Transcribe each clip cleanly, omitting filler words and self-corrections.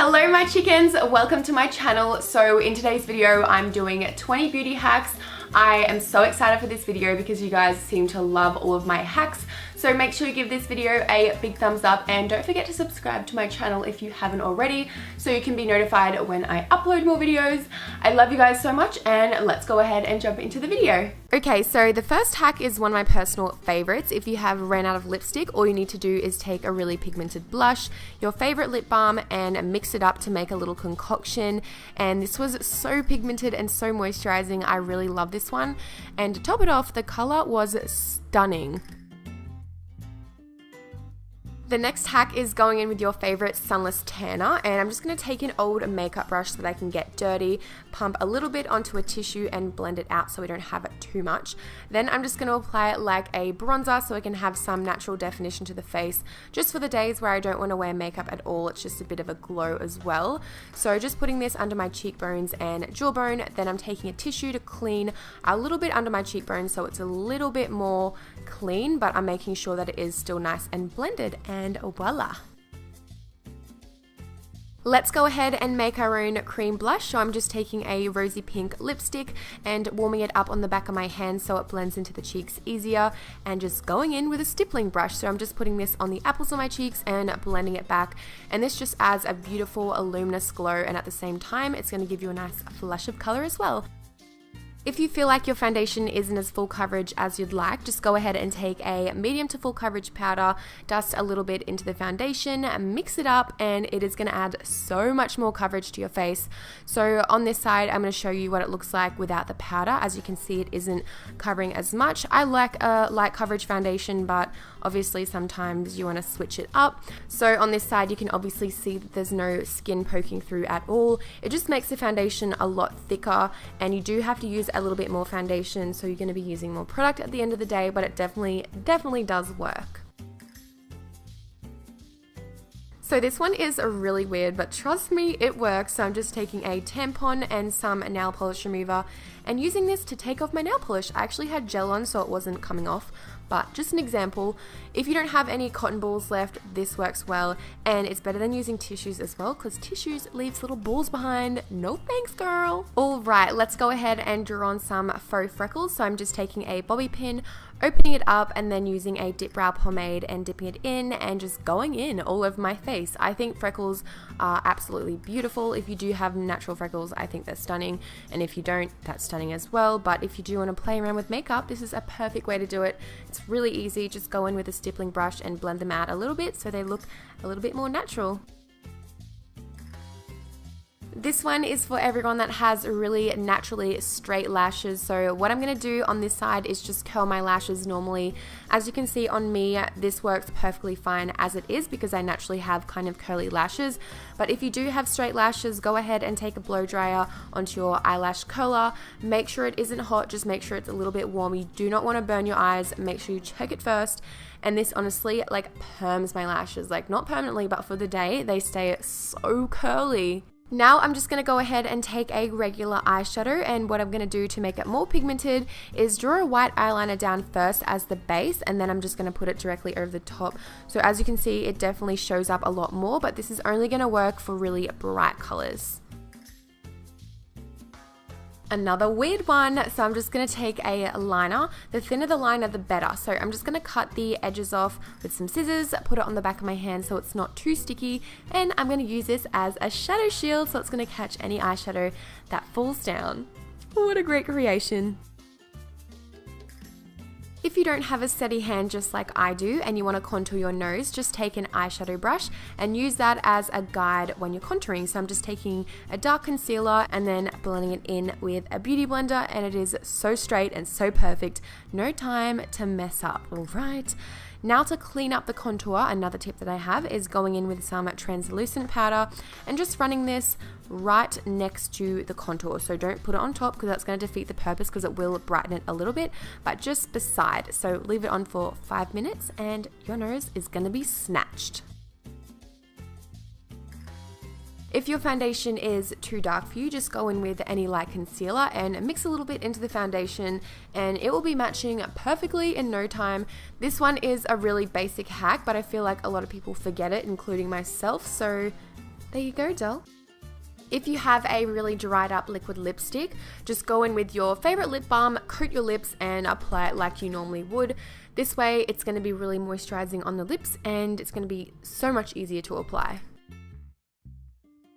Hello my chickens, welcome to my channel. So in today's video I'm doing 20 beauty hacks. I am so excited for this video because you guys seem to love all of my hacks. So make sure you give this video a big thumbs up and don't forget to subscribe to my channel if you haven't already so you can be notified when I upload more videos. I love you guys so much and let's go ahead and jump into the video. Okay, so the first hack is one of my personal favorites. If you have ran out of lipstick, all you need to do is take a really pigmented blush, your favorite lip balm, and mix it up to make a little concoction. And this was so pigmented and so moisturizing. I really love this one. And to top it off, the color was stunning. The next hack is going in with your favorite sunless tanner, and I'm just going to take an old makeup brush that I can get dirty, pump a little bit onto a tissue and blend it out so we don't have it too much. Then I'm just going to apply it like a bronzer so I can have some natural definition to the face, just for the days where I don't want to wear makeup at all. It's just a bit of a glow as well. So just putting this under my cheekbones and jawbone, then I'm taking a tissue to clean a little bit under my cheekbone so it's a little bit more clean, but I'm making sure that it is still nice and blended. And voila! Let's go ahead and make our own cream blush. So I'm just taking a rosy pink lipstick and warming it up on the back of my hand so it blends into the cheeks easier, and just going in with a stippling brush. So I'm just putting this on the apples of my cheeks and blending it back, and this just adds a beautiful luminous glow, and at the same time it's going to give you a nice flush of color as well. If you feel like your foundation isn't as full coverage as you'd like, just go ahead and take a medium to full coverage powder, dust a little bit into the foundation, mix it up, and it is going to add so much more coverage to your face. So on this side, I'm going to show you what it looks like without the powder. As you can see, it isn't covering as much. I like a light coverage foundation, but obviously sometimes you want to switch it up. So on this side, you can obviously see that there's no skin poking through at all. It just makes the foundation a lot thicker, and you do have to use a little bit more foundation, so you're going to be using more product at the end of the day, but it definitely does work. So this one is really weird, but trust me, it works. So I'm just taking a tampon and some nail polish remover and using this to take off my nail polish. I actually had gel on so it wasn't coming off, but just an example. If you don't have any cotton balls left, this works well, and it's better than using tissues as well because tissues leaves little balls behind. No thanks, girl. All right, let's go ahead and draw on some faux freckles. So I'm just taking a bobby pin, opening it up, and then using a dip brow pomade and dipping it in and just going in all over my face. I think freckles are absolutely beautiful. If you do have natural freckles, I think they're stunning, and if you don't, that's stunning as well. But if you do want to play around with makeup, this is a perfect way to do it. It's really easy. Just go in with a stippling brush and blend them out a little bit so they look a little bit more natural. This one is for everyone that has really naturally straight lashes. So what I'm going to do on this side is just curl my lashes normally. As you can see on me, this works perfectly fine as it is because I naturally have kind of curly lashes. But if you do have straight lashes, go ahead and take a blow dryer onto your eyelash curler. Make sure it isn't hot, just make sure it's a little bit warm. You do not want to burn your eyes. Make sure you check it first. And this honestly like perms my lashes, like not permanently, but for the day they stay so curly. Now I'm just going to go ahead and take a regular eyeshadow, and what I'm going to do to make it more pigmented is draw a white eyeliner down first as the base, and then I'm just going to put it directly over the top. So as you can see, it definitely shows up a lot more, but this is only going to work for really bright colors. Another weird one, so I'm just going to take a liner. The thinner the liner, the better. So I'm just going to cut the edges off with some scissors, put it on the back of my hand so it's not too sticky, and I'm going to use this as a shadow shield so it's going to catch any eyeshadow that falls down. What a great creation. If you don't have a steady hand just like I do and you want to contour your nose, just take an eyeshadow brush and use that as a guide when you're contouring. So I'm just taking a dark concealer and then blending it in with a beauty blender, and it is so straight and so perfect. No time to mess up, all right? Now to clean up the contour, another tip that I have is going in with some translucent powder and just running this right next to the contour. So don't put it on top because that's going to defeat the purpose because it will brighten it a little bit, but just beside. So leave it on for 5 minutes and your nose is going to be snatched. If your foundation is too dark for you, just go in with any light concealer and mix a little bit into the foundation and it will be matching perfectly in no time. This one is a really basic hack, but I feel like a lot of people forget it, including myself, so There you go, doll. If you have a really dried up liquid lipstick, just go in with your favorite lip balm, coat your lips and apply it like you normally would. This way it's going to be really moisturizing on the lips and it's going to be so much easier to apply.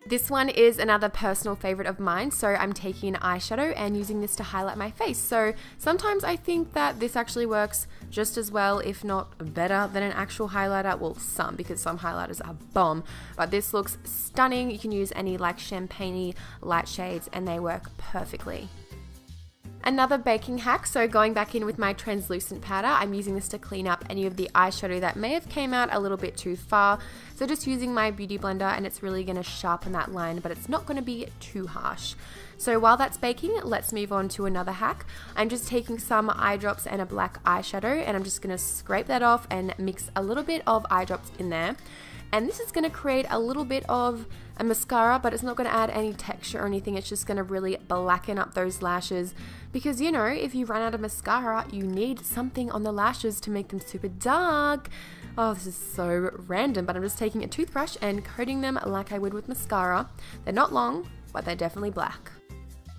This one is another personal favorite of mine, so I'm taking an eyeshadow and using this to highlight my face. So sometimes I think that this actually works just as well, if not better, than an actual highlighter. Well, some, because some highlighters are bomb, but this looks stunning. You can use any like champagne-y light shades and they work perfectly. Another baking hack, so going back in with my translucent powder, I'm using this to clean up any of the eyeshadow that may have came out a little bit too far. So just using my beauty blender and it's really going to sharpen that line, but it's not going to be too harsh. So while that's baking, let's move on to another hack. I'm just taking some eye drops and a black eyeshadow and I'm just going to scrape that off and mix a little bit of eye drops in there. And this is going to create a little bit of a mascara, but it's not going to add any texture or anything. It's just going to really blacken up those lashes because, you know, if you run out of mascara, you need something on the lashes to make them super dark. Oh, this is so random, but I'm just taking a toothbrush and coating them like I would with mascara. They're not long, but they're definitely black.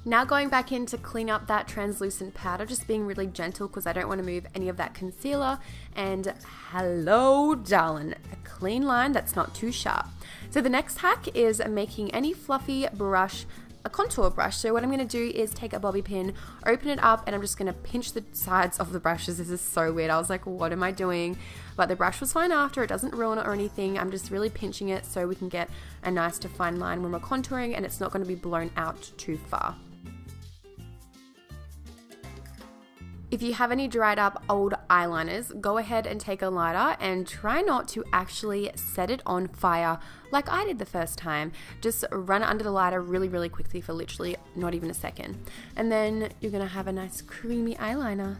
Now going back in to clean up that translucent powder, just being really gentle because I don't want to move any of that concealer. And hello, darling, a clean line that's not too sharp. So the next hack is making any fluffy brush a contour brush. So what I'm going to do is take a bobby pin, open it up, and I'm just going to pinch the sides of the brushes. This is so weird. I was like, what am I doing? But the brush was fine after. It doesn't ruin it or anything. I'm just really pinching it so we can get a nice defined line when we're contouring and it's not going to be blown out too far. If you have any dried up old eyeliners, go ahead and take a lighter and try not to actually set it on fire like I did the first time. Just run it under the lighter really, really quickly for literally not even a second. And then you're gonna have a nice creamy eyeliner.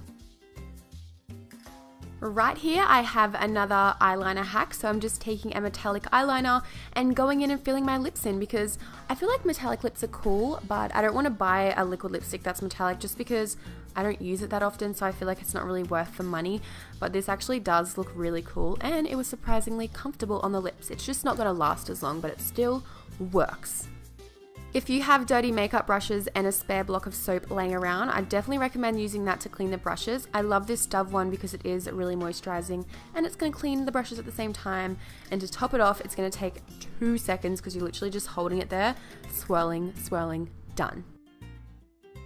Right here I have another eyeliner hack, so I'm just taking a metallic eyeliner and going in and filling my lips in because I feel like metallic lips are cool, but I don't want to buy a liquid lipstick that's metallic just because I don't use it that often, so I feel like it's not really worth the money. But this actually does look really cool and it was surprisingly comfortable on the lips. It's just not going to last as long, but it still works. If you have dirty makeup brushes and a spare block of soap laying around, I definitely recommend using that to clean the brushes. I love this Dove one because it is really moisturizing and it's going to clean the brushes at the same time. And to top it off, it's going to take 2 seconds because you're literally just holding it there, swirling, swirling, done.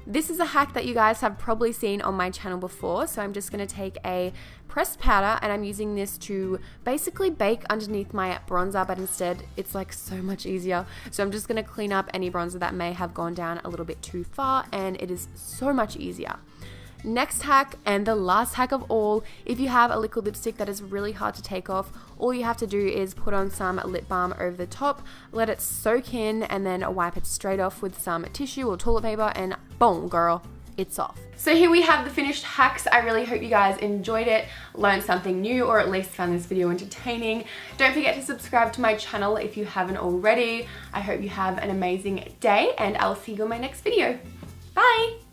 This is a hack that you guys have probably seen on my channel before, so I'm just going to take a pressed powder and I'm using this to basically bake underneath my bronzer, but instead it's like so much easier. So I'm just going to clean up any bronzer that may have gone down a little bit too far, and it is so much easier. Next hack, and the last hack of all, if you have a liquid lipstick that is really hard to take off, all you have to do is put on some lip balm over the top, let it soak in, and then wipe it straight off with some tissue or toilet paper, and boom, girl, it's off. So here we have the finished hacks. I really hope you guys enjoyed it, learned something new, or at least found this video entertaining. Don't forget to subscribe to my channel if you haven't already. I hope you have an amazing day, and I'll see you in my next video. Bye!